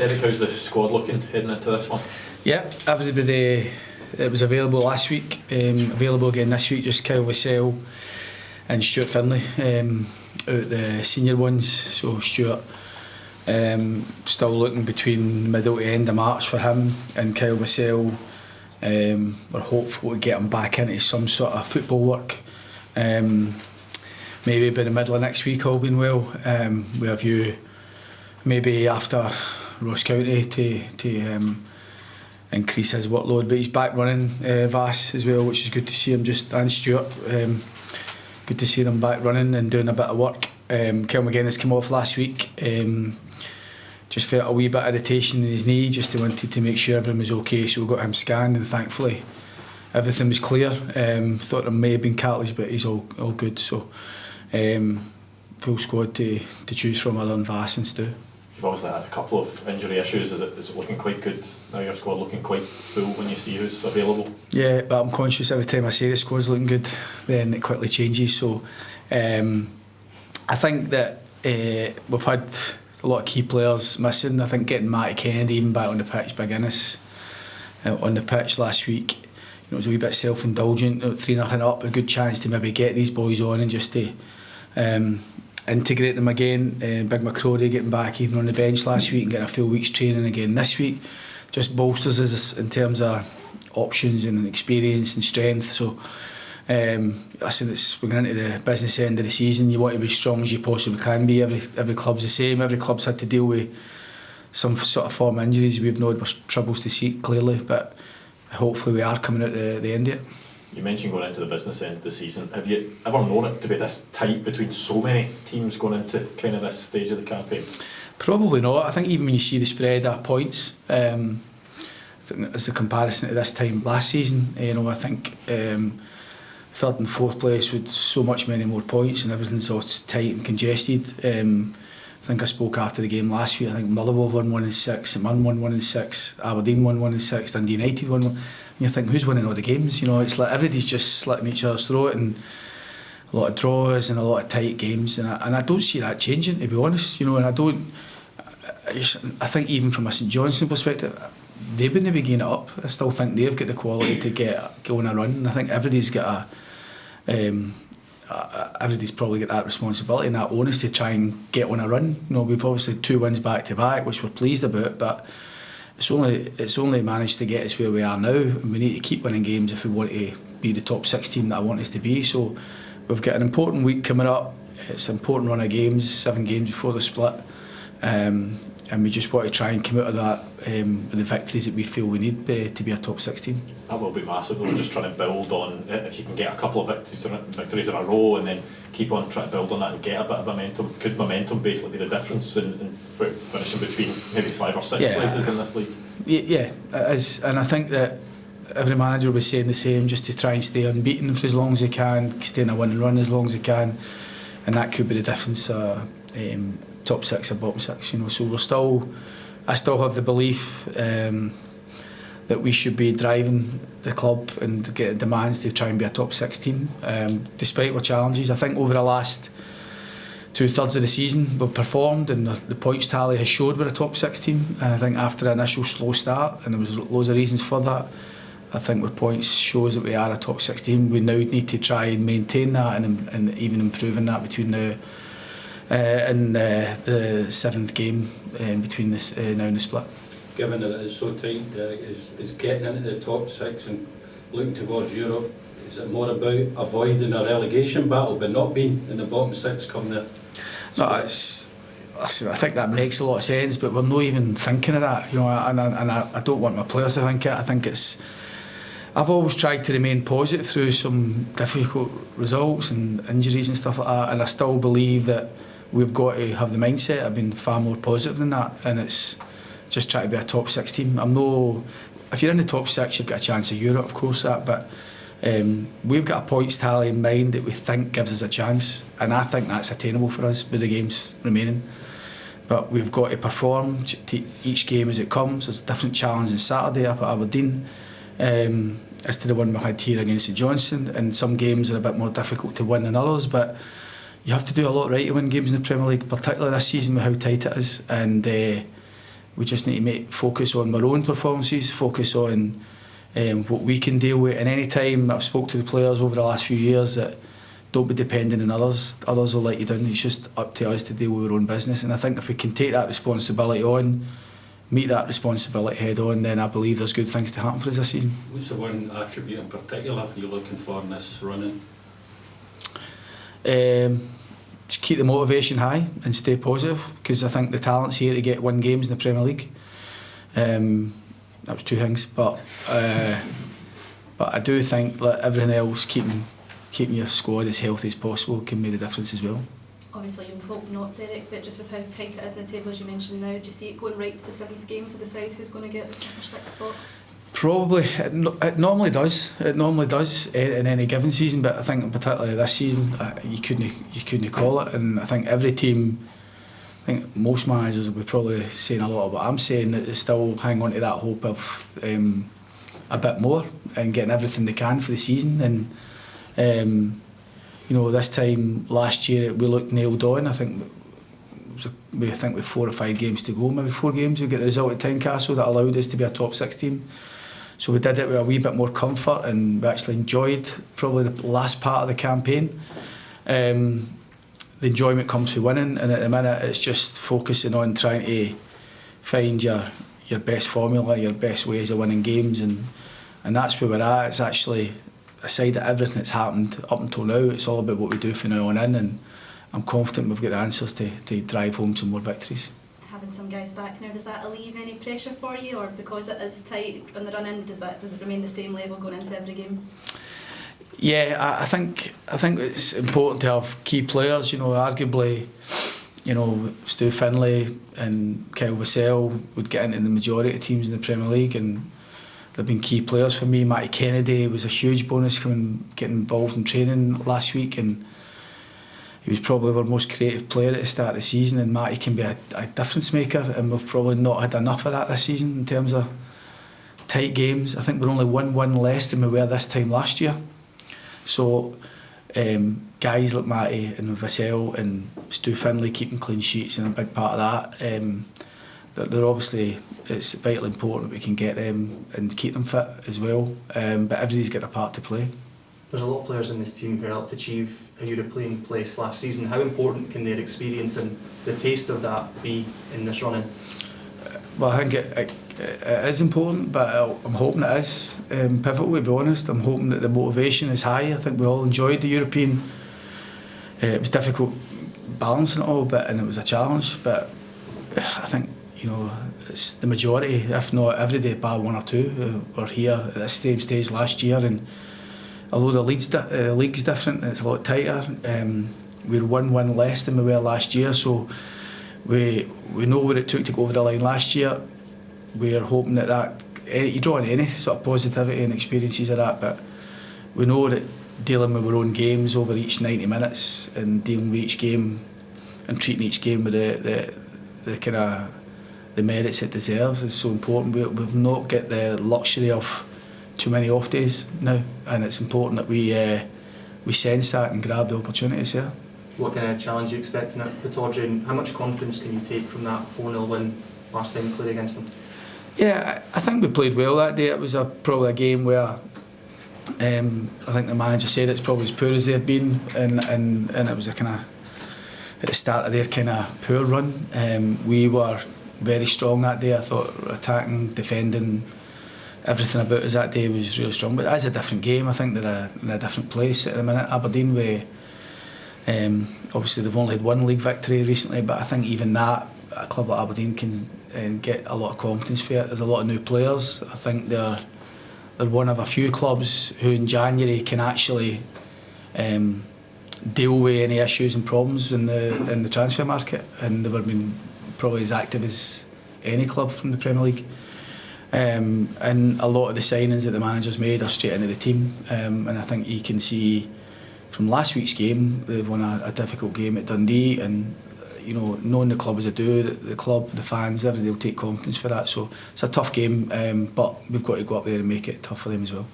Derek, how's the squad looking heading into this one? Yeah, everybody, it was available last week, available again this week, just Kyle Vassell and Stuart Finlay out the senior ones. So Stuart still looking between middle to end of March for him, and Kyle Vassell, we're hopeful to get him back into some sort of football work. Maybe by the middle of next week, all being well. We have you maybe after Ross County to increase his workload, but he's back running Vass as well, which is good to see him. And Stuart, good to see them back running and doing a bit of work. Kel McInnes came off last week. Just felt a wee bit of irritation in his knee. Just wanted to make sure everything was okay, so we got him scanned, and thankfully everything was clear. Thought there may have been cartilage, but he's all good. So full squad to choose from other than Vass and Stu. You've obviously had a couple of injury issues. Is it looking quite good now? Your squad looking quite full when you see who's available? Yeah, but I'm conscious every time I say the squad's looking good, then it quickly changes. So I think that we've had a lot of key players missing. I think getting Matty Kennedy even back on the pitch, McInnes on the pitch last week, it was a wee bit self-indulgent, 3-0 up, a good chance to maybe get these boys on and just to integrate them again. Big McCrory getting back even on the bench last week and getting a full week's training again this week just bolsters us in terms of options and experience and strength. So listen, we're going into the business end of the season. You want to be as strong as you possibly can be. Every club's the same. Every club's had to deal with some sort of form injuries. We've known there's troubles to see clearly, but hopefully we are coming out the end of it. You mentioned going into the business end of the season. Have you ever known it to be this tight between so many teams going into kind of this stage of the campaign? Probably not. I think even when you see the spread of points, I think as a comparison to this time last season, I think third and fourth place with so much many more points and everything's all tight and congested. I think I spoke after the game last week. I think Motherwell won 1-6, St Mirren won 1-6, Aberdeen won 1-6, Dundee United won 1. And you think, who's winning all the games? It's like everybody's just slitting each other's throat, and a lot of draws and a lot of tight games. And I don't see that changing, to be honest. And I think even from a St Johnstone perspective, they wouldn't be getting it up. I still think they've got the quality to go on a run. And I think everybody's got everybody's probably got that responsibility and that onus to try and get on a run. We've obviously 2 wins back to back, which we're pleased about, but it's only managed to get us where we are now, and we need to keep winning games if we want to be the top 6 team that I want us to be. So we've got an important week coming up. It's an important run of games, 7 games before the split, and we just want to try and come out of that with the victories that we feel we need to be a top 6 team. That will be massive though, just trying to build on it. If you can get a couple of victories in a row and then keep on trying to build on that and get a bit of momentum. Could momentum basically be the difference in finishing between maybe 5 or 6 places in this league? Yeah, it is, and I think that every manager will be saying the same, just to try and stay unbeaten for as long as they can, stay in a winning run as long as they can, and that could be the difference. Top 6 or bottom 6, so I still have the belief that we should be driving the club and getting demands to try and be a top 6 team, despite our challenges. I think over the last 2/3 of the season we've performed, and the points tally has showed we're a top 6 team. I think after the initial slow start, and there was loads of reasons for that, I think our points shows that we are a top 6 team. We now need to try and maintain that and even improving that between now in the 7th game between this now and the split. Given that it is so tight, Derek, is getting into the top 6 and looking towards Europe, is it more about avoiding a relegation battle but not being in the bottom 6 come there? No, I think that makes a lot of sense, but we're not even thinking of that, and I don't want my players to think it. I think I've always tried to remain positive through some difficult results and injuries and stuff like that, and I still believe that we've got to have the mindset. I've been far more positive than that, and it's just try to be a top 6 team. If you're in the top 6, you've got a chance of Europe, of course, but we've got a points tally in mind that we think gives us a chance, and I think that's attainable for us with the games remaining. But we've got to perform to each game as it comes. There's a different challenge on Saturday up at Aberdeen as to the one we had here against St Johnstone, and some games are a bit more difficult to win than others, but you have to do a lot right to win games in the Premier League, particularly this season with how tight it is, and we just need to focus on our own performances, focus on what we can deal with. And any time I've spoke to the players over the last few years, that don't be dependent on others. Others will let you down. It's just up to us to deal with our own business. And I think if we can take that responsibility on, meet that responsibility head on, then I believe there's good things to happen for us this season. What's the one attribute in particular you're looking for in this running? Just keep the motivation high and stay positive, because I think the talent's here to win games in the Premier League. That was two things, but I do think that everything else, keeping your squad as healthy as possible, can make a difference as well. Obviously you would hope not, Derek, but just with how tight it is in the table as you mentioned now, do you see it going right to the 7th game to decide who's going to get the 6th spot? Probably. It normally does. It normally does in any given season, but I think particularly this season you couldn't call it. And I think every team, I think most managers will be probably saying a lot of what I'm saying, that they still hang on to that hope of a bit more and getting everything they can for the season. And you know, this time last year we looked nailed on. I think with 4 or 5 games to go, maybe 4 games, we get the result at Tynecastle that allowed us to be a top 6 team. So we did it with a wee bit more comfort, and we actually enjoyed probably the last part of the campaign. The enjoyment comes from winning, and at the minute it's just focusing on trying to find your best formula, your best ways of winning games, and that's where we're at. It's actually, aside of everything that's happened up until now, it's all about what we do from now on in, and I'm confident we've got the answers to drive home some more victories. Having some guys back now, does that alleviate any pressure for you, or because it is tight on the run-in, does it remain the same level going into every game? Yeah, I think it's important to have key players. You know, arguably, you know, Stu Finlay and Kyle Vassell would get into the majority of teams in the Premier League, and they've been key players for me. Matty Kennedy was a huge bonus getting involved in training last week, and he was probably our most creative player at the start of the season, and Matty can be a difference maker, and we've probably not had enough of that this season in terms of tight games. I think we're only 1 less than we were this time last year. So guys like Matty and Vassell and Stu Finlay keeping clean sheets, and a big part of that. They're obviously, it's vitally important that we can get them and keep them fit as well, but everybody's got a part to play. There's a lot of players in this team who helped achieve a European place last season. How important can their experience and the taste of that be in this running? Well, I think it is important, but I'm hoping it is pivotal, to be honest. I'm hoping that the motivation is high. I think we all enjoyed the European. It was difficult balancing it all, and it was a challenge, but I think, you know, it's the majority, if not every day, bar 1 or 2 who were here at this same stage last year. And although the league's different, it's a lot tighter. We're 1 less than we were last year, so we know what it took to go over the line last year. We're hoping that you draw on any sort of positivity and experiences of that, but we know that dealing with our own games over each 90 minutes and dealing with each game and treating each game with the kind of the merits it deserves is so important. We've not got the luxury of too many off days now, and it's important that we sense that and grab the opportunities here. What kind of challenge are you expecting at Pittodrie, and how much confidence can you take from that 4-0 win last time you played against them? Yeah, I think we played well that day. It was probably a game where I think the manager said it's probably as poor as they've been, and it was a kind of at the start of their kind of poor run. We were very strong that day. I thought attacking, defending, everything about us that day was really strong. But as a different game, I think they're in a different place at the minute. Aberdeen, obviously they've only had 1 league victory recently, but I think even that, a club like Aberdeen can get a lot of confidence for it. There's a lot of new players. I think they're one of a few clubs who in January can actually deal with any issues and problems in the transfer market, and they've been probably as active as any club from the Premier League. And a lot of the signings that the manager's made are straight into the team, and I think you can see from last week's game they've won a difficult game at Dundee, and you know, knowing the club as I do, the club, the fans, everybody will take confidence for that. So it's a tough game, but we've got to go up there and make it tough for them as well.